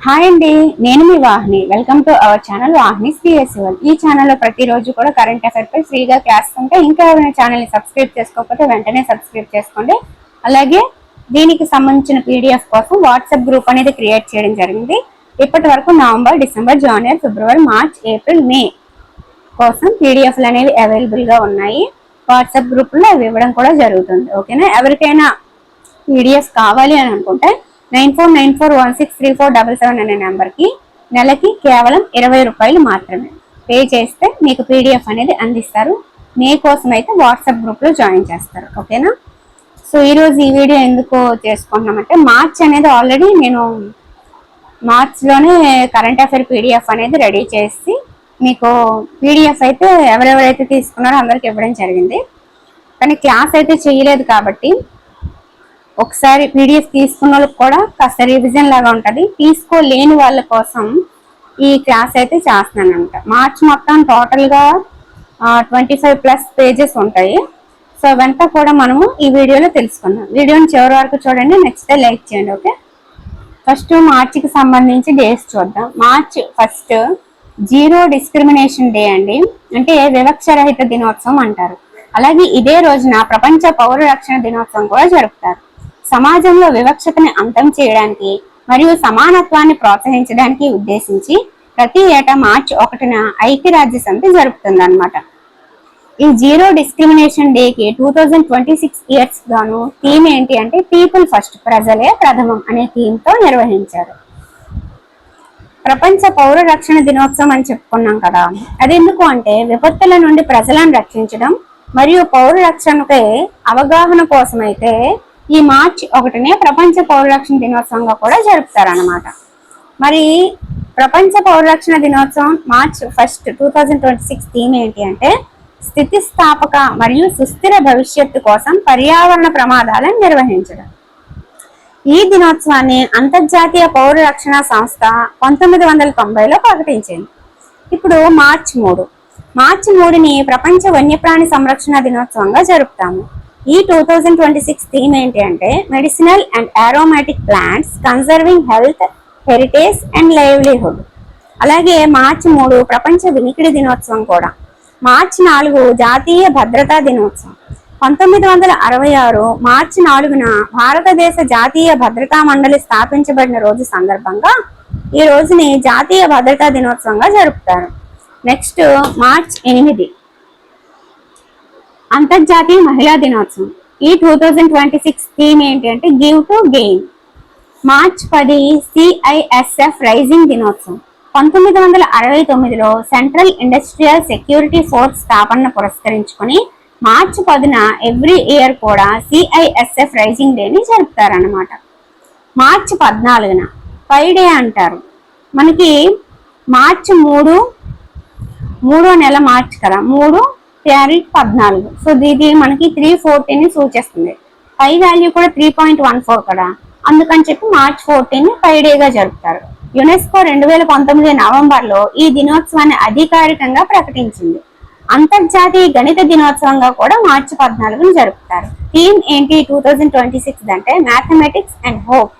Hi అండి, నేను మీ Vahini. Welcome to our channel Vahini CSL. ఈ ఛానల్లో ప్రతిరోజు కూడా కరెంట్ అఫైర్ పై ఫ్రీగా క్లాస్ ఉంటే ఇంకా ఎవరైనా ఛానల్ని సబ్స్క్రైబ్ చేసుకోకపోతే వెంటనే సబ్స్క్రైబ్ చేసుకోండి. అలాగే దీనికి సంబంధించిన పీడిఎఫ్ కోసం వాట్సాప్ గ్రూప్ అనేది క్రియేట్ చేయడం జరిగింది. ఇప్పటి వరకు నవంబర్, డిసెంబర్, జనవరి, ఫిబ్రవరి, మార్చ్, ఏప్రిల్, మే కోసం పీడిఎఫ్లు అనేవి అవైలబుల్గా ఉన్నాయి. వాట్సాప్ గ్రూప్లో అవి ఇవ్వడం కూడా జరుగుతుంది. ఓకేనా? ఎవరికైనా పీడిఎఫ్ కావాలి అని అనుకుంటే 9494163477 అనే నెంబర్కి నెలకి కేవలం 20 రూపాయలు మాత్రమే పే చేస్తే మీకు పీడిఎఫ్ అనేది అందిస్తారు. మీకోసం అయితే వాట్సాప్ గ్రూప్లో జాయిన్ చేస్తారు. ఓకేనా? సో ఈరోజు ఈ వీడియో ఎందుకు చేసుకుంటున్నామంటే, మార్చ్ అనేది ఆల్రెడీ నేను మార్చ్లోనే కరెంట్ అఫైర్ పీడిఎఫ్ అనేది రెడీ చేసి మీకు పీడిఎఫ్ అయితే ఎవరెవరైతే తీసుకున్నారో అందరికి ఇవ్వడం జరిగింది. కానీ క్లాస్ అయితే చేయలేదు కాబట్టి ఒకసారి పీడిఎఫ్ తీసుకున్న వాళ్ళకి కూడా కాస్త రివిజన్ లాగా ఉంటుంది. తీసుకోలేని వాళ్ళ కోసం ఈ క్లాస్ అయితే చేస్తున్నానంట. మార్చ్ మొత్తం టోటల్గా 25+ పేజెస్ ఉంటాయి. సో అవంతా కూడా మనము ఈ వీడియోలో తెలుసుకుందాం. వీడియోని చివరి వరకు చూడండి, నచ్చితే లైక్ చేయండి. ఓకే, ఫస్ట్ మార్చికి సంబంధించి డేస్ చూద్దాం. మార్చ్ 1 జీరో డిస్క్రిమినేషన్ డే అండి, అంటే వివక్షరహిత దినోత్సవం అంటారు. అలాగే ఇదే రోజున ప్రపంచ పౌర రక్షణ దినోత్సవం కూడా జరుపుతారు. సమాజంలో వివక్షతని అంతం చేయడానికి మరియు సమానత్వాన్ని ప్రోత్సహించడానికి ఉద్దేశించి ప్రతి ఏటా మార్చి 1న ఐక్యరాజ్య సమితి జరుపుతుంది అన్నమాట. ఈ జీరో డిస్క్రిమినేషన్ డేకి 2026 ఇయర్స్ గాను థీమ్ ఏంటి అంటే పీపుల్ ఫస్ట్, ప్రజలే ప్రథమం అనే థీమ్తో నిర్వహించారు. ప్రపంచ పౌర రక్షణ దినోత్సవం అని చెప్పుకున్నాం కదా, అది ఎందుకు అంటే విపత్తుల నుండి ప్రజలను రక్షించడం మరియు పౌర రక్షణపై అవగాహన కోసం అయితే ఈ మార్చి 1నే ప్రపంచ పౌరరక్షణ దినోత్సవంగా కూడా జరుపుతారన్నమాట. మరి ప్రపంచ పౌరరక్షణ దినోత్సవం మార్చ్ 1 2026 థీమ్ ఏంటి అంటే స్థితిస్థాపక మరియు సుస్థిర భవిష్యత్తు కోసం పర్యావరణ ప్రమాదాలను నిర్వహించడం. ఈ దినోత్సవాన్ని అంతర్జాతీయ పౌర రక్షణ సంస్థ 1990లో ప్రకటించింది. ఇప్పుడు మార్చి 3ని ప్రపంచ వన్యప్రాణి సంరక్షణ దినోత్సవంగా జరుపుతాము. ఈ 2026 థీమ్ ఏంటి అంటే medicinal and aromatic plants conserving health, heritage and livelihood. అలాగే మార్చి 3 ప్రపంచ వినికిడి దినోత్సవం కూడా. మార్చి 4 జాతీయ భద్రతా దినోత్సవం. 1966 మార్చి 4న భారతదేశ జాతీయ భద్రతా మండలి స్థాపించబడిన రోజు సందర్భంగా ఈ రోజుని జాతీయ భద్రతా దినోత్సవంగా జరుపుతారు. నెక్స్ట్ మార్చి 8 అంతర్జాతీయ మహిళా దినోత్సవం. ఈ 2026 థీమ్ ఏంటి అంటే give to gain. March 10 CISF rising దినోత్సవం. 1969లో సెంట్రల్ ఇండస్ట్రియల్ సెక్యూరిటీ ఫోర్స్ స్థాపనను పురస్కరించుకొని మార్చి 10న ఎవ్రీ ఇయర్ కూడా CISF రైజింగ్ డేని జరుపుతారన్నమాట. మార్చి 14న ఫ్రైడే అంటారు. మనకి మార్చి 3వ నెల మార్చి కదా, 3/14. సో ఇది మనకి 3/14ని సూచిస్తుంది. పై వాల్యూ కూడా 3.14 కదా, అందుకని చెప్పి మార్చ్ 14ని ఫ్రైడేగా జరుపుతారు. యునెస్కో 2019 నవంబర్లో ఈ దినోత్సవాన్ని అధికారికంగా ప్రకటించింది. అంతర్జాతీయ గణిత దినోత్సవంగా కూడా మార్చి 14ని జరుపుతారు. థీమ్ ఏంటి 2026 అంటే మ్యాథమెటిక్స్ అండ్ హోప్.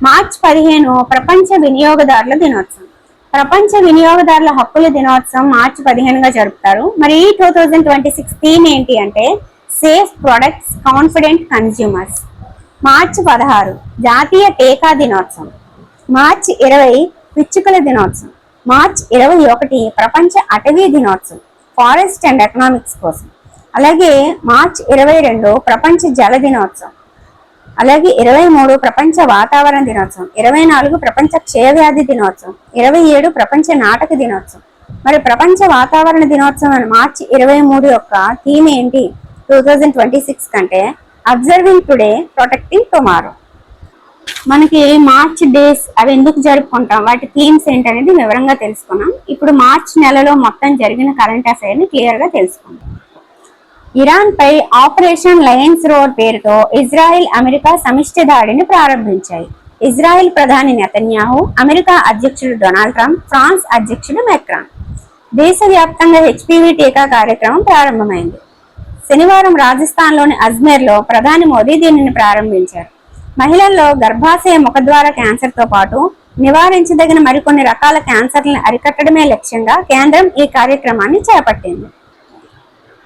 మార్చి 15 ప్రపంచ వినియోగదారుల దినోత్సవం. ప్రపంచ వినియోగదారుల హక్కుల దినోత్సవం మార్చి 15గా జరుపుతారు. మరి ఈ 2026 థీమ్ ఏంటి అంటే సేఫ్ ప్రొడక్ట్స్, కాన్ఫిడెంట్ కన్స్యూమర్స్. మార్చి 16 జాతీయ టీకా దినోత్సవం. మార్చి 20 పిచ్చుకల దినోత్సవం. మార్చి 21 ప్రపంచ అటవీ దినోత్సవం, ఫారెస్ట్ అండ్ ఎకనామిక్స్ కోసం. అలాగే మార్చి 22 ప్రపంచ జల దినోత్సవం. అలాగే 23 ప్రపంచ వాతావరణ దినోత్సవం. 24 ప్రపంచ క్షయవ్యాధి దినోత్సవం. 27 ప్రపంచ నాటక దినోత్సవం. మరి ప్రపంచ వాతావరణ దినోత్సవం మార్చి 23 యొక్క థీమ్ ఏంటి 2026 కంటే అబ్జర్వింగ్ టుడే, ప్రొటెక్టింగ్ టుమారో. మనకి మార్చ్ డేస్ అవి ఎందుకు జరుపుకుంటాం, వాటి థీమ్స్ ఏంటనేది వివరంగా తెలుసుకున్నాం. ఇప్పుడు మార్చ్ నెలలో మొత్తం జరిగిన కరెంట్ అఫైర్ని క్లియర్గా తెలుసుకుందాం. ఇరాన్ పై ఆపరేషన్ లయన్స్ రోడ్ పేరుతో ఇజ్రాయెల్, అమెరికా సమిష్టి దాడిని ప్రారంభించాయి. ఇజ్రాయెల్ ప్రధాని నెతన్యాహు, అమెరికా అధ్యక్షుడు డొనాల్డ్ ట్రంప్, ఫ్రాన్స్ అధ్యక్షుడు మెక్రాన్. దేశవ్యాప్తంగా HPV టీకా కార్యక్రమం ప్రారంభమైంది. శనివారం రాజస్థాన్లోని అజ్మేర్లో ప్రధాని మోదీ దీనిని ప్రారంభించారు. మహిళల్లో గర్భాశయ ముఖద్వార క్యాన్సర్తో పాటు నివారించదగిన మరికొన్ని రకాల క్యాన్సర్లను అరికట్టడమే లక్ష్యంగా కేంద్రం ఈ కార్యక్రమాన్ని చేపట్టింది.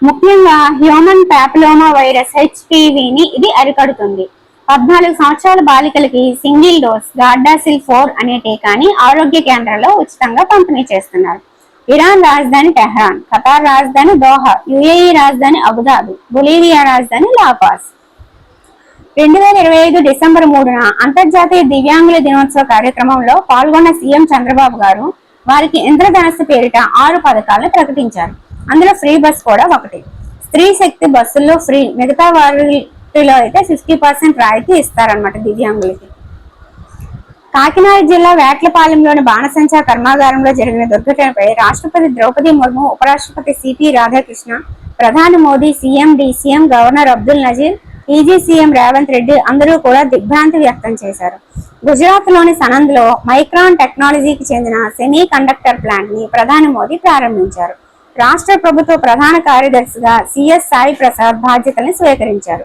ముఖ్యంగా హ్యూమన్ ప్యాపిలోమా వైరస్ HPVని ఇది అరికడుతుంది. 14 సంవత్సరాల బాలికలకి సింగిల్ డోస్ గార్డాసిల్ 4 అనే టీకాని ఆరోగ్య కేంద్రంలో ఉచితంగా పంపిణీ చేస్తున్నారు. ఇరాన్ రాజధాని టెహ్రాన్, ఖతార్ రాజధాని దోహా, UAE రాజధాని అబుదాబి, బొలీవియా రాజధాని లాపాస్. 2025 డిసెంబర్ 3న అంతర్జాతీయ దివ్యాంగుల దినోత్సవ కార్యక్రమంలో పాల్గొన్న సీఎం చంద్రబాబు గారు వారికి ఇంద్రధనస్సు పేరిట 6 పథకాలను ప్రకటించారు. అందులో ఫ్రీ బస్ కూడా ఒకటి. స్త్రీ శక్తి బస్సుల్లో ఫ్రీ, మిగతా వారిలో అయితే 50% రాయితీ ఇస్తారనమాట దివ్యాంగులకి. కాకినాడ జిల్లా వేట్లపాలెంలోని బాణసంచా కర్మాగారంలో జరిగిన దుర్ఘటనపై రాష్ట్రపతి ద్రౌపది ముర్ము, ఉపరాష్ట్రపతి సిపి రాధాకృష్ణ, ప్రధాని Modi, CM, DCM, governor Abdul Nazeer, PG CM Revanth Reddy అందరూ కూడా దిగ్భ్రాంతి వ్యక్తం చేశారు. గుజరాత్ లోని సనంద్ లో మైక్రాన్ టెక్నాలజీకి చెందిన సెమీ కండక్టర్ ప్లాంట్ ని ప్రధాని మోదీ ప్రారంభించారు. రాష్ట్ర ప్రభుత్వ ప్రధాన కార్యదర్శిగా CS సాయి ప్రసాద్ బాధ్యతల్ని స్వీకరించారు.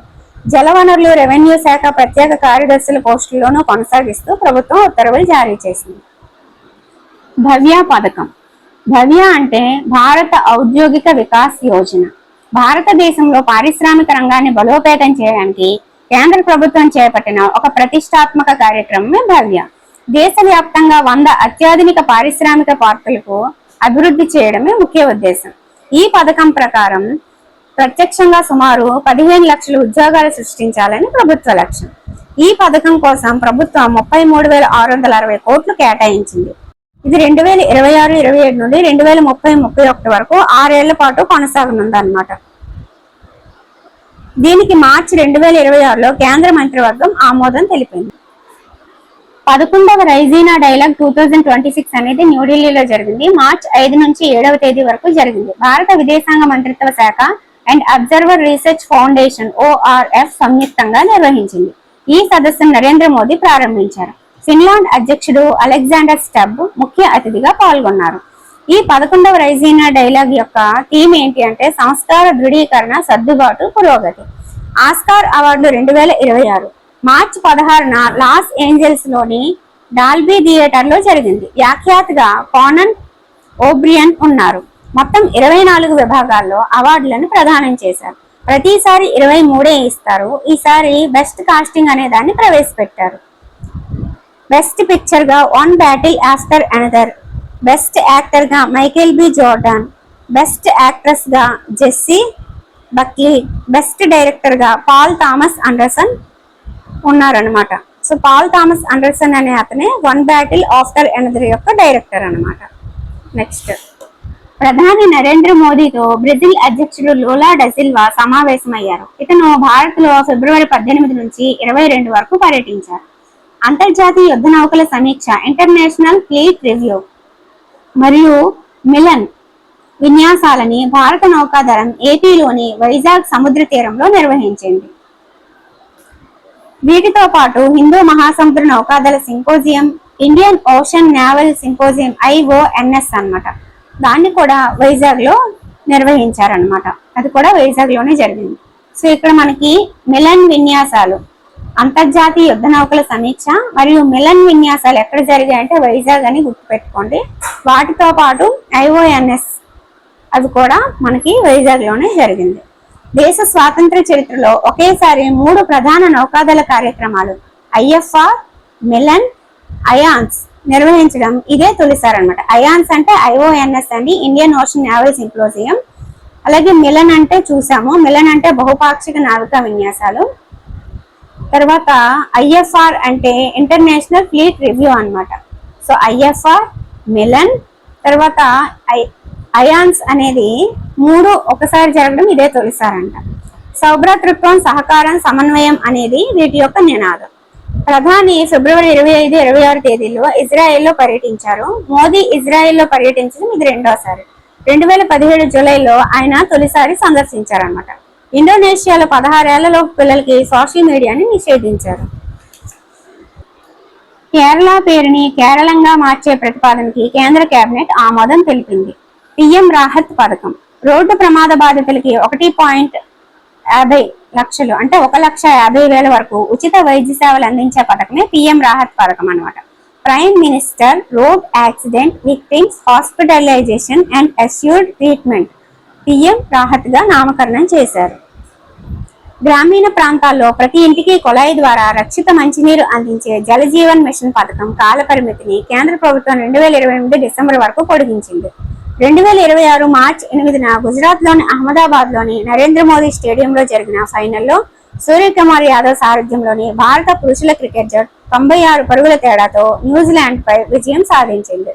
జలవనరులు, రెవెన్యూ శాఖ ప్రత్యేక కార్యదర్శుల పోస్టుల్లోనూ కొనసాగిస్తూ ప్రభుత్వం ఉత్తర్వులు జారీ చేసింది. భవ్య పథకం. భవ్య అంటే భారత ఔద్యోగిక వికాస్ యోజన. భారతదేశంలో పారిశ్రామిక రంగాన్ని బలోపేతం చేయడానికి కేంద్ర ప్రభుత్వం చేపట్టిన ఒక ప్రతిష్టాత్మక కార్యక్రమమే భవ్య. దేశవ్యాప్తంగా 100 అత్యాధునిక పారిశ్రామిక పార్కులకు అభివృద్ధి చేయడమే ముఖ్య ఉద్దేశం. ఈ పథకం ప్రకారం ప్రత్యక్షంగా సుమారు 15 లక్షల ఉద్యోగాలు సృష్టించాలని ప్రభుత్వ లక్ష్యం. ఈ పథకం కోసం ప్రభుత్వం 33,660 కోట్లు కేటాయించింది. ఇది 2026-27 నుండి 2030-31 వరకు 6 ఏళ్ల పాటు కొనసాగనుంది అన్నమాట. దీనికి మార్చి 2026లో కేంద్ర మంత్రివర్గం ఆమోదం తెలిపింది. 11వ రైజీనా డైలాగ్ 2026 అనేది న్యూఢిల్లీలో జరిగింది. మార్చి 5 నుంచి 7వ తేదీ వరకు జరిగింది. భారత విదేశాంగ మంత్రిత్వ శాఖ and observer research foundation ORF సంయుక్తంగా నిర్వహించింది. ఈ సదస్సును నరేంద్ర మోదీ ప్రారంభించారు. ఫిన్లాండ్ అధ్యక్షుడు అలెగ్జాండర్ స్టబ్ ముఖ్య అతిథిగా పాల్గొన్నారు. ఈ 11వ రైజీనా డైలాగ్ యొక్క థీమ్ ఏంటి అంటే సంస్కార దృఢీకరణ, సర్దుబాటు, పురోగతి. ఆస్కార్ అవార్డులు 2026 మార్చి 16న లాస్ ఏంజల్స్ లోని డాల్బీ థియేటర్ లో జరిగింది. వ్యాఖ్యాతగా కానన్ ఓబ్రియన్ ఉన్నారు. మొత్తం 24 విభాగాల్లో అవార్డులను ప్రదానం చేశారు. ప్రతిసారి 23 ఇస్తారు. ఈసారి బెస్ట్ కాస్టింగ్ అనే దాన్ని ప్రవేశపెట్టారు. బెస్ట్ పిక్చర్ గా one battle after another, best actor గా Michael B. Jordan, best actress గా జెస్సీ బక్లీ, బెస్ట్ డైరెక్టర్ గా పాల్ థామస్ అండర్సన్ ఉన్నారనమాట. సో పాల్ థామస్ అండర్సన్ అనే అతనే వన్ బ్యాటిల్ ఆఫ్టర్ అనదర్ యొక్క డైరెక్టర్ అనమాట. నెక్స్ట్, ప్రధాని నరేంద్ర మోదీతో బ్రెజిల్ అధ్యక్షుడు లూలా డా సిల్వా సమావేశమయ్యారు. ఇతను భారత్ లో ఫిబ్రవరి 18 నుంచి 22 వరకు పర్యటించారు. అంతర్జాతీయ యుద్ధ నౌకల సమీక్ష, ఇంటర్నేషనల్ ఫ్లీట్ రివ్యూ మరియు మిలన్ విన్యాసాలని భారత నౌకాదళం ఏపీలోని వైజాగ్ సముద్ర తీరంలో నిర్వహించింది. వీటితో పాటు హిందూ మహాసముద్ర నౌకాదళ symposium, Indian ocean naval symposium IONS అన్నమాట, దాన్ని కూడా వైజాగ్ లో నిర్వహించారనమాట. అది కూడా వైజాగ్ లోనే జరిగింది. సో ఇక్కడ మనకి మిలన్ విన్యాసాలు, అంతర్జాతీయ యుద్ధ నౌకల సమీక్ష మరియు మిలన్ విన్యాసాలు ఎక్కడ జరిగాయంటే వైజాగ్ అని గుర్తుపెట్టుకోండి. వాటితో పాటు IONS అది కూడా మనకి వైజాగ్ లోనే జరిగింది. దేశ స్వాతంత్ర చరిత్రలో ఒకేసారి 3 ప్రధాన నౌకాదళ కార్యక్రమాలు IFR, మిలన్, అయాన్స్ నిర్వహించడం ఇదే తొలిసారి అనమాట. అయాన్స్ అంటే IONS అండి, ఇండియన్ ఓషన్ నేవల్ సింపోజియం. అలాగే మిలన్ అంటే చూసాము, మిలన్ అంటే బహుపాక్షిక నావికా విన్యాసాలు. తర్వాత IFR అంటే ఇంటర్నేషనల్ ఫ్లీట్ రివ్యూ అన్నమాట. సో IFR, మిలన్, తర్వాత అయాన్స్ అనేది 3 ఒకసారి జరగడం ఇదే తొలిసారంట. సౌభ్రాతృత్వం, సహకారం, సమన్వయం అనేది వీటి యొక్క నినాదం. ప్రధాని ఫిబ్రవరి 25, 26 తేదీల్లో ఇజ్రాయెల్లో పర్యటించారు. మోదీ ఇజ్రాయెల్లో పర్యటించడం ఇది రెండోసారి. 2017 జూలైలో ఆయన తొలిసారి సందర్శించారనమాట. ఇండోనేషియాలో 16 ఏళ్లలోపు పిల్లలకి సోషల్ మీడియాని నిషేధించారు. కేరళ పేరుని కేరళంగా మార్చే ప్రతిపాదనకి కేంద్ర కేబినెట్ ఆమోదం తెలిపింది. PM రాహత్ పథకం, రోడ్డు ప్రమాద బాధితులకి 1.50 లక్షలు అంటే 1,50,000 వరకు ఉచిత వైద్య సేవలు అందించే పథకమే PM రాహత్ పథకం అనమాట. Prime minister road accident victims hospitalisation and assured treatment PM Rahat గా నామకరణం చేశారు. గ్రామీణ ప్రాంతాల్లో ప్రతి ఇంటికి కుళాయి ద్వారా రక్షిత మంచినీరు అందించే జల జీవన్ మిషన్ పథకం కాల పరిమితిని కేంద్ర ప్రభుత్వం 2028 డిసెంబర్ వరకు పొడిగించింది. 2026 మార్చి 8న గుజరాత్ లోని అహ్మదాబాద్ లోని నరేంద్ర మోదీ స్టేడియంలో జరిగిన ఫైనల్లో సూర్యకుమార్ యాదవ్ సారథ్యంలోని భారత పురుషుల క్రికెట్ జట్టు 96 పరుగుల తేడాతో న్యూజిలాండ్ పై విజయం సాధించింది.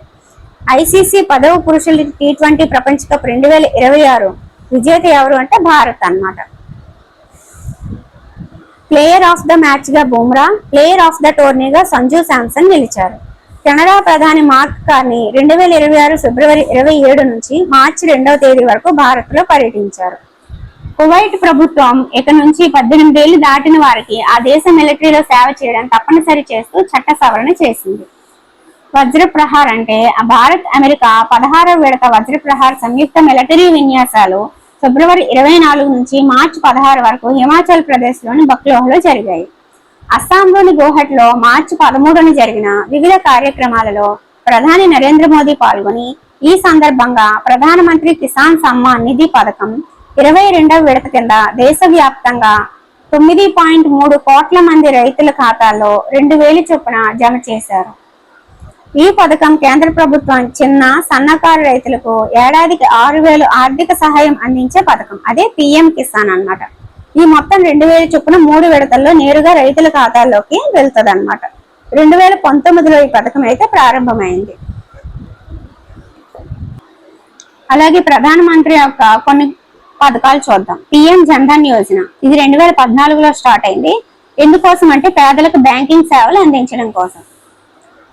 ఐసీసీ 10వ పురుషుల T20 ప్రపంచ కప్ 2026 విజేత ఎవరు అంటే భారత్ అన్నమాట. ప్లేయర్ ఆఫ్ ద మ్యాచ్ గా బుమ్రా, ప్లేయర్ ఆఫ్ ద టోర్నీగా సంజు శాంసన్ నిలిచారు. కెనడా ప్రధాని మార్క్ కార్నీ 2026 ఫిబ్రవరి 27 నుంచి మార్చి 2వ తేదీ వరకు భారత్ లో పర్యటించారు. కువైట్ ప్రభుత్వం ఇక నుంచి 18 ఏళ్లు దాటిన వారికి ఆ దేశ మిలిటరీలో సేవ చేయడం తప్పనిసరి చేస్తూ చట్ట సవరణ చేసింది. వజ్రప్రహార్ అంటే భారత్ అమెరికా 16వ విడత వజ్రప్రహార్ సంయుక్త మిలిటరీ విన్యాసాలు ఫిబ్రవరి 24 నుంచి మార్చి 16 వరకు హిమాచల్ ప్రదేశ్ లోని బక్లోహ్లో జరిగాయి. అస్సాంలోని గోహట్లో మార్చి 13న జరిగిన వివిధ కార్యక్రమాలలో ప్రధాని నరేంద్ర మోదీ పాల్గొని ఈ సందర్భంగా ప్రధానమంత్రి కిసాన్ సమ్మాన్ నిధి పథకం 22వ విడత కింద దేశవ్యాప్తంగా 9.3 కోట్ల మంది రైతుల ఖాతాల్లో 2,000 చొప్పున జమ చేశారు. ఈ పథకం కేంద్ర ప్రభుత్వం చిన్న సన్నకారు రైతులకు ఏడాదికి 6,000 ఆర్థిక సహాయం అందించే పథకం. అదే పిఎం కిసాన్ అన్నమాట. ఈ మొత్తం 2,000 చొప్పున 3 విడతల్లో నేరుగా రైతుల ఖాతాల్లోకి వెళ్తుంది అన్నమాట. 2019లో ఈ పథకం అయితే ప్రారంభమైంది. అలాగే ప్రధానమంత్రి యొక్క కొన్ని పథకాలు చూద్దాం. పిఎం జన్ధన్ యోజన ఇది 2014లో స్టార్ట్ అయింది. ఎందుకోసం అంటే పేదలకు బ్యాంకింగ్ సేవలు అందించడం కోసం.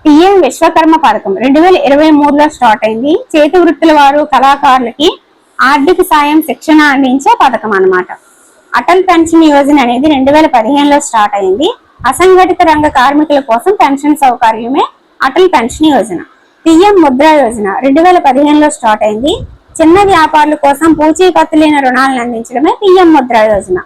పిఎం విశ్వకర్మ పథకం 2023లో స్టార్ట్ అయింది. చేతి వృత్తుల వారు కళాకారులకి ఆర్థిక సాయం శిక్షణ అందించే పథకం అన్నమాట. అటల్ పెన్షన్ యోజన అనేది 2015లో స్టార్ట్ అయింది. అసంఘటిత రంగ కార్మికుల కోసం పెన్షన్ సౌకర్యమే అటల్ పెన్షన్ యోజన. పిఎం ముద్రా యోజన 2015లో స్టార్ట్ అయింది. చిన్న వ్యాపారుల కోసం పూచీకత్తు లేని రుణాలను అందించడమే పిఎం ముద్రా యోజన.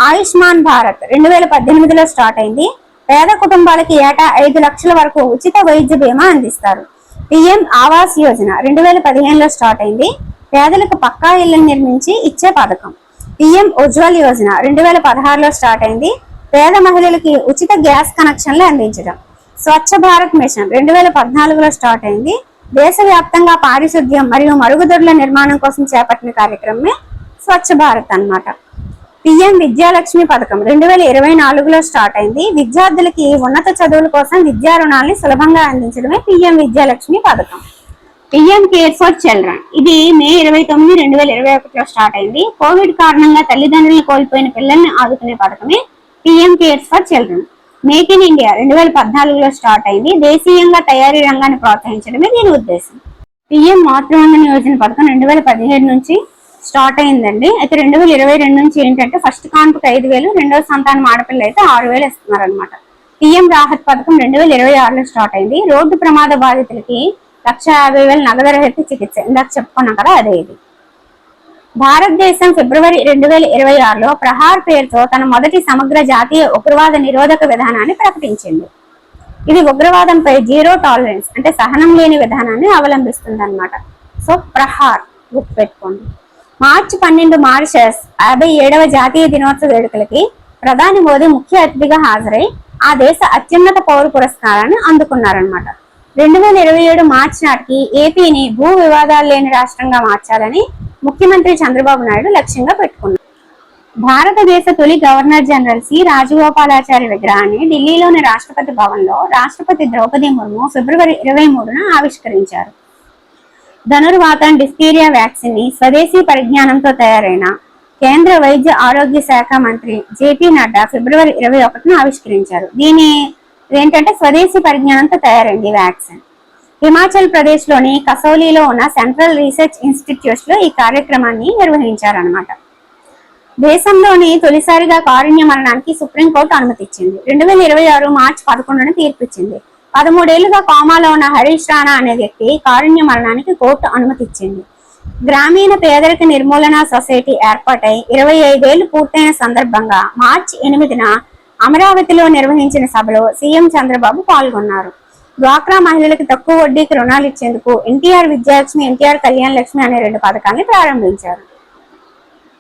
ఆయుష్మాన్ భారత్ 2018లో స్టార్ట్ అయింది. పేద కుటుంబాలకి ఏటా 5 లక్షల వరకు ఉచిత వైద్య బీమా అందిస్తారు. పిఎం ఆవాస్ యోజన 2015లో స్టార్ట్ అయింది. పేదలకు పక్కా ఇళ్లను నిర్మించి ఇచ్చే పథకం. పిఎం ఉజ్వల్ యోజన 2016లో స్టార్ట్ అయింది. పేద మహిళలకి ఉచిత గ్యాస్ కనెక్షన్లు అందించడం. స్వచ్ఛ భారత్ మిషన్ 2014లో స్టార్ట్ అయింది. దేశవ్యాప్తంగా పారిశుద్ధ్యం మరియు మరుగుదొడ్ల నిర్మాణం కోసం చేపట్టిన కార్యక్రమమే స్వచ్ఛ భారత్ అన్నమాట. పిఎం విద్యాలక్ష్మి పథకం 2024లో స్టార్ట్ అయింది. విద్యార్థులకి ఉన్నత చదువుల కోసం విద్యా రుణాలని సులభంగా అందించడమే పిఎం విద్యాలక్ష్మి పథకం. పిఎం కేర్ ఫర్ చిల్డ్రన్ ఇది మే 29, 2021లో స్టార్ట్ అయింది. కోవిడ్ కారణంగా తల్లిదండ్రులను కోల్పోయిన పిల్లల్ని ఆదుకునే పథకమే PM care for children. Make in India 2014లో స్టార్ట్ అయింది. దేశీయంగా తయారీ రంగాన్ని ప్రోత్సహించడమే దీని ఉద్దేశం. పిఎం మాతృవందన యోజన పథకం 2017 నుంచి స్టార్ట్ అయిందండి. అయితే 2022 నుంచి ఏంటంటే ఫస్ట్ కాన్పుకి 5,000, రెండవ సంతానం ఆడపిల్ల అయితే 6,000 ఇస్తున్నారు అనమాట. పిఎం రాహత్ పథకం 2026లో స్టార్ట్ అయింది. రోడ్డు ప్రమాద బాధితులకి 1,50,000 నగదు రహిత చికిత్స. ఇందాక చెప్పుకున్నాం కదా, అదే ఇది. భారతదేశం ఫిబ్రవరి 2026లో ప్రహార్ పేరుతో తన మొదటి సమగ్ర జాతీయ ఉగ్రవాద నిరోధక విధానాన్ని ప్రకటించింది. ఇది ఉగ్రవాదంపై జీరో టాలరెన్స్ అంటే సహనం లేని విధానాన్ని అవలంబిస్తుంది అన్నమాట. సో ప్రహార్ గుర్తుపెట్టుకోండి. మార్చి 12 మారిషస్ 57వ జాతీయ దినోత్సవ వేడుకలకి ప్రధాని మోదీ ముఖ్య అతిథిగా హాజరై ఆ దేశ అత్యున్నత పౌర పురస్కారాన్ని అందుకున్నారనమాట. 2027 మార్చి నాటికి ఏపీని భూ వివాదాలు లేని రాష్ట్రంగా మార్చాలని ముఖ్యమంత్రి చంద్రబాబు నాయుడు లక్ష్యంగా పెట్టుకున్నారు. భారతదేశ తొలి గవర్నర్ జనరల్ సి రాజగోపాలాచారి విగ్రహాన్ని ఢిల్లీలోని రాష్ట్రపతి భవన్లో రాష్ట్రపతి ద్రౌపది ముర్ము ఫిబ్రవరి 23న ఆవిష్కరించారు. ధనుర్వాతం డిఫ్టీరియా వ్యాక్సిన్ ని స్వదేశీ పరిజ్ఞానంతో తయారైన కేంద్ర వైద్య ఆరోగ్య శాఖ మంత్రి జేపీ నడ్డా ఫిబ్రవరి 21న ఆవిష్కరించారు. దీని ఏంటంటే స్వదేశీ పరిజ్ఞానంతో తయారైంది వ్యాక్సిన్. హిమాచల్ ప్రదేశ్ లోని కసౌలీలో ఉన్న సెంట్రల్ రీసెర్చ్ ఇన్స్టిట్యూట్స్ లో ఈ కార్యక్రమాన్ని నిర్వహించారనమాట. దేశంలోని తొలిసారిగా కారుణ్య మరణానికి సుప్రీంకోర్టు అనుమతిచ్చింది. 2026 మార్చి 11న తీర్పిచ్చింది. 13 ఏళ్లుగా కోమాలో ఉన్న హరీష్ రాణా అనే వ్యక్తి కారుణ్య మరణానికి కోర్టు అనుమతిచ్చింది. గ్రామీణ పేదరిక నిర్మూలన సొసైటీ ఏర్పాటై 25 ఏళ్లు పూర్తయిన సందర్భంగా మార్చి 8న అమరావతిలో నిర్వహించిన సభలో సీఎం చంద్రబాబు పాల్గొన్నారు. డ్వాక్రా మహిళలకు తక్కువ వడ్డీకి రుణాలు ఇచ్చేందుకు ఎన్టీఆర్ విద్యాలక్ష్మి, ఎన్టీఆర్ కళ్యాణ లక్ష్మి అనే 2 పథకాన్ని ప్రారంభించారు.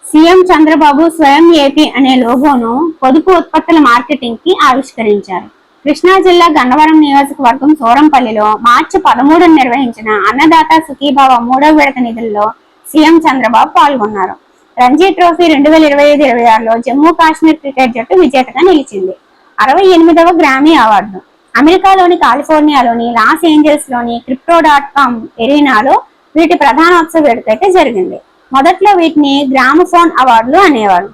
సీఎం చంద్రబాబు స్వయం ఏపీ అనే లోగోను పొదుపు ఉత్పత్తుల మార్కెటింగ్ కి ఆవిష్కరించారు. కృష్ణా జిల్లా గన్నవరం నియోజకవర్గం సోరంపల్లిలో మార్చి 13న నిర్వహించిన అన్నదాత సుఖీభావ 3వ విడత నిధుల్లో సీఎం చంద్రబాబు పాల్గొన్నారు. రంజీ ట్రోఫీ 2025-26లో జమ్మూ కాశ్మీర్ క్రికెట్ జట్టు విజేతగా నిలిచింది. 68వ గ్రామీ అవార్డు అమెరికాలోని కాలిఫోర్నియాలోని లాస్ ఏంజల్స్ లోని crypto.com ఎరీనాలో వీటి ప్రధానోత్సవ వేడుక అయితే జరిగింది. మొదట్లో వీటిని గ్రామఫోన్ అవార్డులు అనేవారు.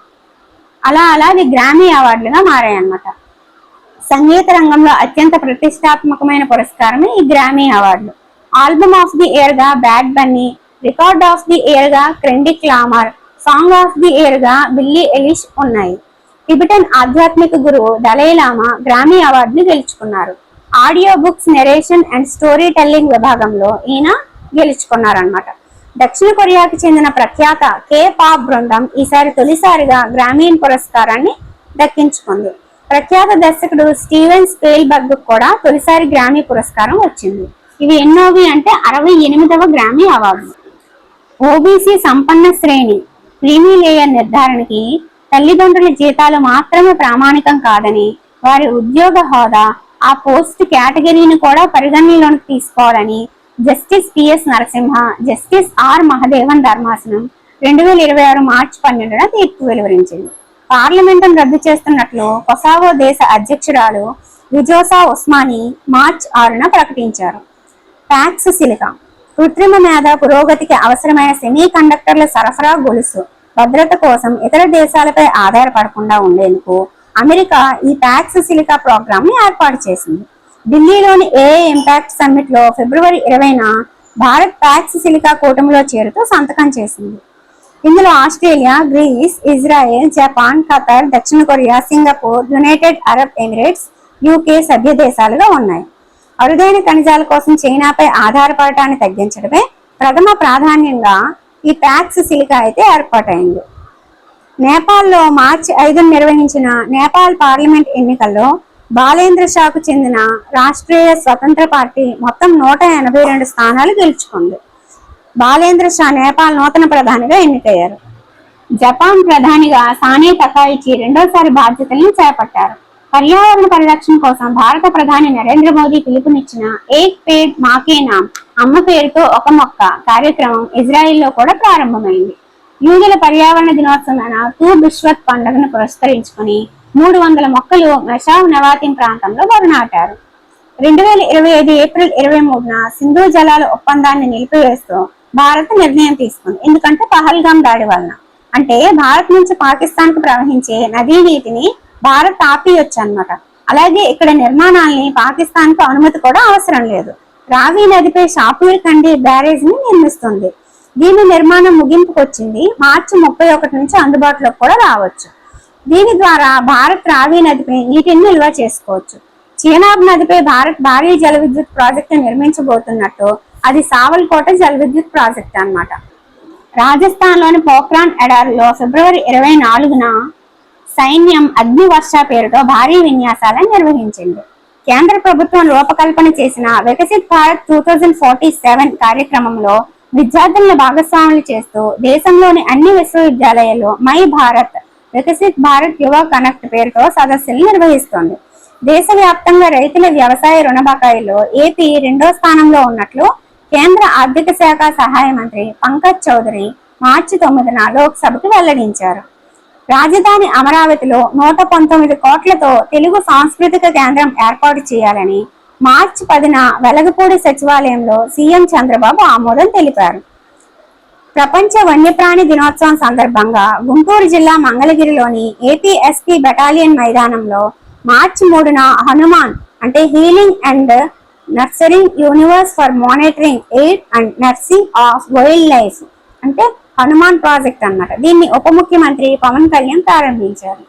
అలా అవి గ్రామీ అవార్డులుగా మారాయన్నమాట. సంగీత రంగంలో అత్యంత ప్రతిష్టాత్మకమైన పురస్కారమే ఈ గ్రామీ అవార్డులు. ఆల్బమ్ ఆఫ్ ది ఇయర్ గా bad Bunny, record of the year గా క్రెండిక్ లామర్, సాంగ్ ఆఫ్ ది ఇయర్ గా బిల్లీ ఎలిష్ ఉన్నాయి. టిబెటన్ ఆధ్యాత్మిక గురువు దలైలామా గ్రామీ అవార్డుని గెలుచుకున్నారు. Audio books narration and story telling విభాగంలో ఈయన గెలుచుకున్నారన్నమాట. దక్షిణ కొరియాకి చెందిన ప్రఖ్యాత కే పాప్ బృందం ఈసారి తొలిసారిగా గ్రామీణ పురస్కారాన్ని దక్కించుకుంది. ప్రఖ్యాత దర్శకుడు స్టీవెన్ స్పీల్బర్గ్ కూడా తొలిసారి గ్రామీ పురస్కారం వచ్చింది. ఇవి ఎన్నోవి అంటే 68వ గ్రామీ అవార్డు. ఓబీసీ సంపన్న శ్రేణి క్రీమీ లేయర్ నిర్ధారణకి తల్లిదండ్రుల జీతాలు మాత్రమే ప్రామాణికం కాదని, వారి ఉద్యోగ హోదా, ఆ పోస్ట్ కేటగిరీని కూడా పరిగణనలోకి తీసుకోవాలని justice PS Narasimha, justice R Mahadevan ధర్మాసనం 2026 మార్చి 12న తీర్పు వెలువరించింది. పార్లమెంటును రద్దు చేస్తున్నట్లు కొసావో దేశ అధ్యక్షురాలు విజోసా ఉస్మానీ మార్చి 6న ప్రకటించారు. ప్యాక్స్ సిలికా కృత్రిమ మేధ పురోగతికి అవసరమైన సెమీ కండక్టర్ల సరఫరా గొలుసు భద్రత కోసం ఇతర దేశాలపై ఆధారపడకుండా ఉండేందుకు అమెరికా ఈ ప్యాక్స్ సిలికా ప్రోగ్రామ్ ని ఏర్పాటు చేసింది. ఢిల్లీలోని ఏఐ ఇంపాక్ట్ సమ్మిట్ లో ఫిబ్రవరి 20న భారత్ ప్యాక్స్ సిలికా కూటమిలో చేరుతూ సంతకం చేసింది. ఇందులో Australia, Greece, Israel, Japan, Qatar, దక్షిణ Korea, Singapore, United Arab Emirates, UK సభ్య దేశాలుగా ఉన్నాయి. అరుదైన ఖనిజాల కోసం చైనాపై ఆధారపడటాన్ని తగ్గించడమే ప్రథమ ప్రాధాన్యంగా ఈ ప్యాక్స్ సిలికా అయితే ఏర్పాటైంది. నేపాల్లో మార్చి 5న నిర్వహించిన నేపాల్ పార్లమెంట్ ఎన్నికల్లో బాలేంద్ర షాకు చెందిన రాష్ట్రీయ స్వతంత్ర పార్టీ మొత్తం 182 స్థానాలు గెలుచుకుంది. బాలేంద్ర షా నేపాల్ నూతన ప్రధానిగా ఎన్నికయ్యారు. జపాన్ ప్రధానిగా సానే తకాయిచి రెండోసారి బాధ్యతలను చేపట్టారు. పర్యావరణ పరిరక్షణ కోసం భారత ప్రధాని నరేంద్ర మోదీ పిలుపునిచ్చిన ఏక్ పేడ్ మాకే నామ్, అమ్మ పేరుతో ఒక మొక్క కార్యక్రమం ఇజ్రాయిల్లో కూడా ప్రారంభమైంది. యూదుల పర్యావరణ దినోత్సవమైన తూ బిష్వత్ పండుగను పురస్కరించుకుని 300 మొక్కలు మెషావ్ నవాతిన్ ప్రాంతంలో నాటారు. 2025 ఏప్రిల్ 23న సింధు జలాల ఒప్పందాన్ని నిలిపివేస్తూ భారత్ నిర్ణయం తీసుకుంది. ఎందుకంటే పహల్గామ్ దాడి వలన, అంటే భారత్ నుంచి పాకిస్తాన్ కు ప్రవహించే నదీ నీటిని భారత్ ఆపియొచ్చు అన్నమాట. అలాగే ఇక్కడ నిర్మాణాలని పాకిస్తాన్ కు అనుమతి కూడా అవసరం లేదు. రావి నదిపై షాపూర్ కండి బ్యారేజ్ ని నిర్మిస్తుంది. దీని నిర్మాణం ముగింపుకొచ్చింది. మార్చి 31 నుంచి అందుబాటులోకి కూడా రావచ్చు. దీని ద్వారా భారత్ రావి నదిపై నీటిని నిల్వ చేసుకోవచ్చు. చీనాబ్ నదిపై భారత్ భారీ జల విద్యుత్ ప్రాజెక్టు నిర్మించబోతున్నట్టు అది సావల్కోట జల విద్యుత్ ప్రాజెక్ట్ అన్నమాట. రాజస్థాన్ లోని పోఖ్రాన్ ఎడారిలో ఫిబ్రవరి 24న సైన్యం అగ్ని వర్ష పేరుతో భారీ విన్యాసాలను నిర్వహించింది. కేంద్ర ప్రభుత్వం రూపకల్పన చేసిన వికసిత్ భారత్ 2047 కార్యక్రమంలో విద్యార్థులను భాగస్వాములు చేస్తూ దేశంలోని అన్ని విశ్వవిద్యాలయాల్లో మై భారత్, వికసిత్ భారత్ యువ కనెక్ట్ పేరుతో సదస్సులు నిర్వహిస్తోంది. దేశవ్యాప్తంగా రైతుల వ్యవసాయ రుణ బకాయిల్లో ఏపీ 2వ స్థానంలో ఉన్నట్లు కేంద్ర ఆర్థిక శాఖ సహాయ మంత్రి పంకజ్ చౌదరి మార్చి 9న లోక్సభకు వెల్లడించారు. రాజధాని అమరావతిలో 119 కోట్లతో తెలుగు సాంస్కృతిక కేంద్రం ఏర్పాటు చేయాలని మార్చి 10న వెలగపూడి సచివాలయంలో సీఎం చంద్రబాబు ఆమోదం తెలిపారు. ప్రపంచ వన్యప్రాణి దినోత్సవం సందర్భంగా గుంటూరు జిల్లా మంగళగిరిలోని ఏపీఎస్పీ బెటాలియన్ మైదానంలో మార్చి 3న హనుమాన్ అంటే healing and nurturing universe for monitoring aid and nursing of wild life అంటే హనుమాన్ ప్రాజెక్ట్ అన్నమాట. దీన్ని ఉప ముఖ్యమంత్రి పవన్ కళ్యాణ్ ప్రారంభించారు.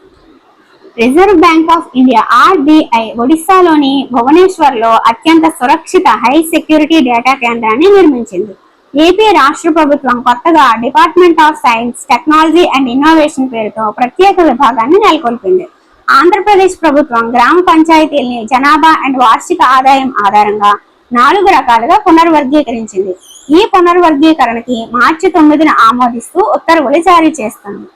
Reserve bank of India RBI ఒడిశాలోని భువనేశ్వర్ లో అత్యంత సురక్షిత హై సెక్యూరిటీ డేటా కేంద్రాన్ని నిర్మించింది. ఏపీ రాష్ట్ర ప్రభుత్వం కొత్తగా department of science, technology and innovation పేరుతో ప్రత్యేక విభాగాన్ని నెలకొల్పింది. ఆంధ్రప్రదేశ్ ప్రభుత్వం గ్రామ పంచాయతీల్ని జనాభా అండ్ వార్షిక ఆదాయం ఆధారంగా 4 రకాలుగా పునర్వర్గీకరించింది. ఈ పునర్వర్గీకరణకి మార్చి 9న ఆమోదిస్తూ ఉత్తర్వులు జారీ చేస్తుంది.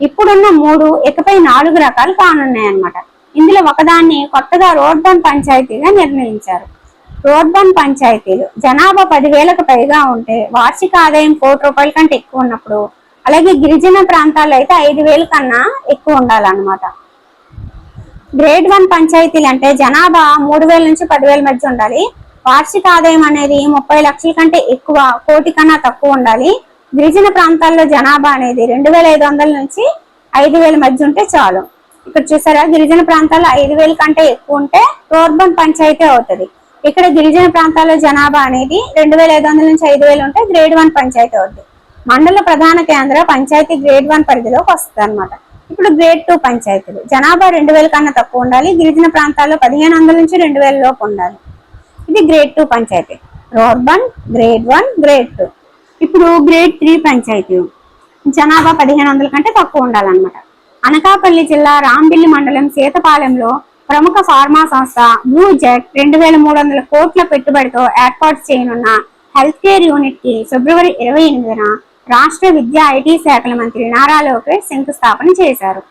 ఇప్పుడున్న 3 ఇకపై 4 రకాలు కానున్నాయన్నమాట. ఇందులో ఒకదాన్ని కొత్తగా రోడ్బన్ పంచాయతీగా నిర్ణయించారు. రోడ్బన్ పంచాయతీలు జనాభా 10,000కు పైగా ఉంటే, వార్షిక ఆదాయం 1 కోటి రూపాయల కంటే ఎక్కువ ఉన్నప్పుడు, అలాగే గిరిజన ప్రాంతాల్లో అయితే 5,000 కన్నా ఎక్కువ ఉండాలన్నమాట. గ్రేడ్ 1 పంచాయతీలు అంటే జనాభా 3,000 నుంచి 10,000 మధ్య ఉండాలి. వార్షిక ఆదాయం అనేది 30 లక్షల కంటే ఎక్కువ, కోటి కన్నా తక్కువ ఉండాలి. గిరిజన ప్రాంతాల్లో జనాభా అనేది 2,500 నుంచి 5,000 మధ్య ఉంటే చాలు. ఇక్కడ చూసారా, గిరిజన ప్రాంతాల్లో 5,000 కంటే ఎక్కువ ఉంటే రోడ్బన్ పంచాయతీ అవుతుంది. ఇక్కడ గిరిజన ప్రాంతాల్లో జనాభా అనేది 2,500 నుంచి 5,000 ఉంటే గ్రేడ్ 1 పంచాయతీ అవుతుంది. మండల ప్రధాన కేంద్ర పంచాయతీ గ్రేడ్ 1 పరిధిలోకి వస్తుంది అనమాట. ఇప్పుడు గ్రేడ్ 2 పంచాయతీలు జనాభా 2,000 కన్నా తక్కువ ఉండాలి. గిరిజన ప్రాంతాల్లో 1,500 నుంచి 2,000 లోపు ఉండాలి. ఇది గ్రేడ్ 2 పంచాయతీ. రోడ్బన్, గ్రేడ్ 1, గ్రేడ్ 2. ఇప్పుడు గ్రేడ్ 3 పంచాయతీ జనాభా 1,500 కంటే తక్కువ ఉండాలన్నమాట. అనకాపల్లి జిల్లా రాంబిల్లి మండలం సీతపాలెంలో ప్రముఖ ఫార్మా సంస్థ బ్లూ జెట్ 2,300 కోట్ల పెట్టుబడితో ఏర్పాటు చేయనున్న హెల్త్ కేర్ యూనిట్ కి ఫిబ్రవరి 28న రాష్ట్ర విద్యా ఐటీ శాఖల మంత్రి నారా లోకేష్ శంకుస్థాపన చేశారు.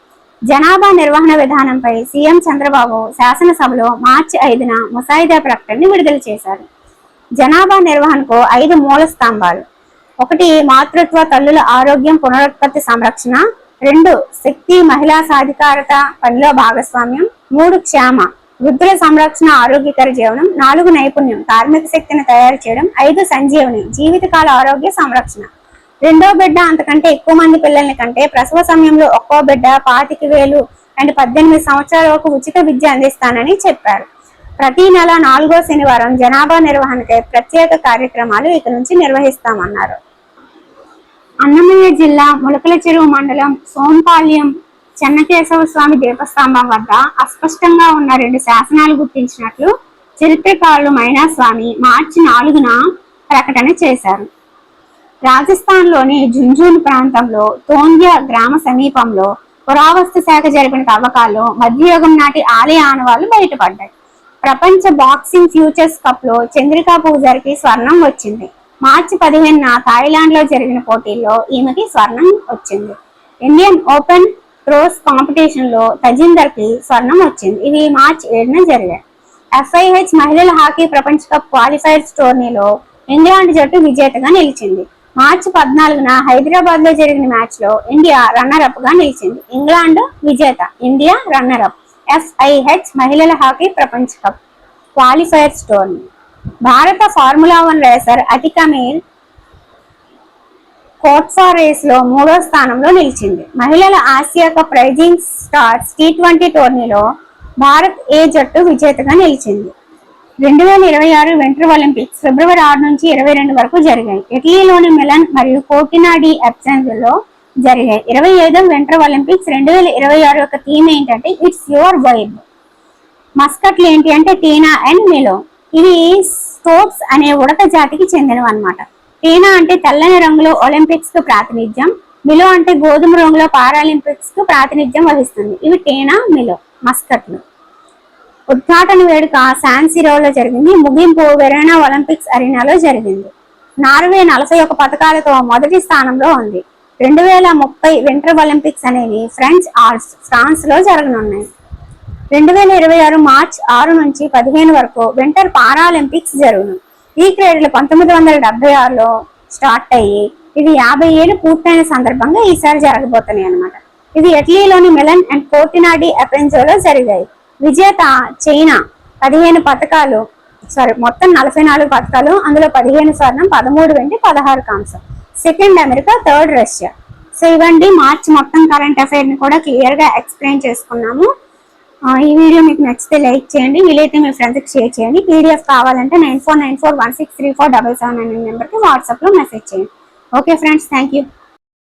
జనాభా నిర్వహణ విధానంపై సీఎం చంద్రబాబు శాసనసభలో మార్చి 5న ముసాయిదా ప్రకటనని విడుదల చేశారు. జనాభా నిర్వహణకు 5 మూల స్తంభాలు. 1 మాతృత్వ తల్లుల ఆరోగ్యం పునరుత్పత్తి సంరక్షణ. 2 శక్తి మహిళా సాధికారత పనిలో భాగస్వామ్యం. 3 క్షేమ వృద్ధుల సంరక్షణ ఆరోగ్యకర జీవనం. 4 నైపుణ్యం కార్మిక శక్తిని తయారు చేయడం. 5 సంజీవని జీవితకాల ఆరోగ్య సంరక్షణ. 2వ బిడ్డ అంతకంటే ఎక్కువ మంది పిల్లల్ని కంటే ప్రసవ సమయంలో ఒక్కో బిడ్డ 25,000 అండ్ 18 సంవత్సరాల వరకు ఉచిత విద్య అందిస్తానని చెప్పారు. ప్రతి నెల 4వ శనివారం జనాభా నిర్వహణకై ప్రత్యేక కార్యక్రమాలు ఇక నుంచి నిర్వహిస్తామన్నారు. అన్నమయ్య జిల్లా ములకల చెరువు మండలం సోంపాల్యం చెన్నకేశవ స్వామి దీపస్తంభం వద్ద అస్పష్టంగా ఉన్న 2 శాసనాలు గుర్తించినట్లు చరిత్రకారులు మైనాస్వామి మార్చి 4న ప్రకటన చేశారు. రాజస్థాన్లోని జుంజున్ ప్రాంతంలో తోంగ్యా గ్రామ సమీపంలో పురావస్తు శాఖ జరిపిన తవ్వకాల్లో మధ్యయుగం నాటి ఆలయ ఆనవాళ్లు బయటపడ్డాయి. ప్రపంచ బాక్సింగ్ ఫ్యూచర్స్ కప్ లో చంద్రికా పూజారికి స్వర్ణం వచ్చింది. మార్చి 15న థాయిలాండ్ లో జరిగిన పోటీల్లో ఈమెకి స్వర్ణం వచ్చింది. ఇండియన్ ఓపెన్ క్రోస్ కాంపిటీషన్ లో తజిందర్ కి స్వర్ణం వచ్చింది. ఇవి మార్చి 7న జరిగాయి. FIH మహిళల హాకీ ప్రపంచ కప్ క్వాలిఫైర్స్ టోర్నీలో ఇంగ్లాండ్ జట్టు విజేతగా నిలిచింది. మార్చి 14న హైదరాబాద్ లో జరిగిన మ్యాచ్ లో ఇండియా రన్నర్ అప్ గా నిలిచింది. ఇంగ్లాండ్ విజేత, ఇండియా రన్నర్ అప్. FIH మహిళల హాకీ ప్రపంచ కప్ క్వాలిఫైర్స్ టోర్నీ. భారత ఫార్ములా 1 రేసర్ అతికా మీర్ కోట్సా రేస్ లో 3వ స్థానంలో నిలిచింది. మహిళల Asia cup rising stars T20 టోర్నీలో భారత్ ఏ జట్టు విజేతగా నిలిచింది. 2026 వింటర్ ఒలింపిక్స్ ఫిబ్రవరి 6 నుంచి 22 వరకు జరిగాయి. ఇటలీలోని మిలన్ మరియు కోర్టినా డి అబ్సెన్జోలో జరిగాయి. 25వ వింటర్ ఒలింపిక్స్ 2026 యొక్క థీమ్ ఏంటంటే ఇట్స్ యువర్ వైబ్. మస్కట్లు ఏంటి అంటే టీనా అండ్ మిలో. ఇవి స్టోక్స్ అనే ఉడత జాతికి చెందినవి అన్నమాట. టీనా అంటే తెల్లని రంగులో ఒలింపిక్స్ కు ప్రాతినిధ్యం. మిలో అంటే గోధుమ రంగులో పారాలింపిక్స్ కు ప్రాతినిధ్యం వహిస్తుంది. ఇవి టీనా, మిలో మస్కట్లు. ఉద్ఘాటన వేడుక శాన్ సిరోలో జరిగింది. ముగింపు వెరోనా ఒలింపిక్స్ అరీనాలో జరిగింది. నార్వే 41 పథకాలతో మొదటి స్థానంలో ఉంది. 2030 వింటర్ ఒలింపిక్స్ అనేవి ఫ్రాన్స్ లో జరగనున్నాయి. 2026 మార్చి 6 నుంచి 15 వరకు వింటర్ పారాలింపిక్స్ జరుగును. ఈ క్రీడలు 1976లో స్టార్ట్ అయ్యి ఇవి 50 ఏళ్ళు పూర్తయిన సందర్భంగా ఈసారి జరగబోతున్నాయి అన్నమాట. ఇవి ఇటలీలోని మిలన్ అండ్ కోర్టినా డి అబ్సెన్జోలో జరిగాయి. విజేత చైనా 15 పథకాలు, మొత్తం 44 పథకాలు, అందులో 15 స్వర్ణం, 13 వెండి, 16 కాంస్యం. Second America, third Russia. So ఇవ్వండి మార్చి మొత్తం కరెంట్ అఫైర్ ని కూడా క్లియర్ గా ఎక్స్ప్లెయిన్ చేసుకున్నాము. ఈ వీడియో మీకు నచ్చితే లైక్ చేయండి, వీలైతే మీ ఫ్రెండ్స్కి షేర్ చేయండి. PDF కావాలంటే 9494163477 అనే నెంబర్కి వాట్సాప్లో మెసేజ్ చేయండి. Okay friends, thank you.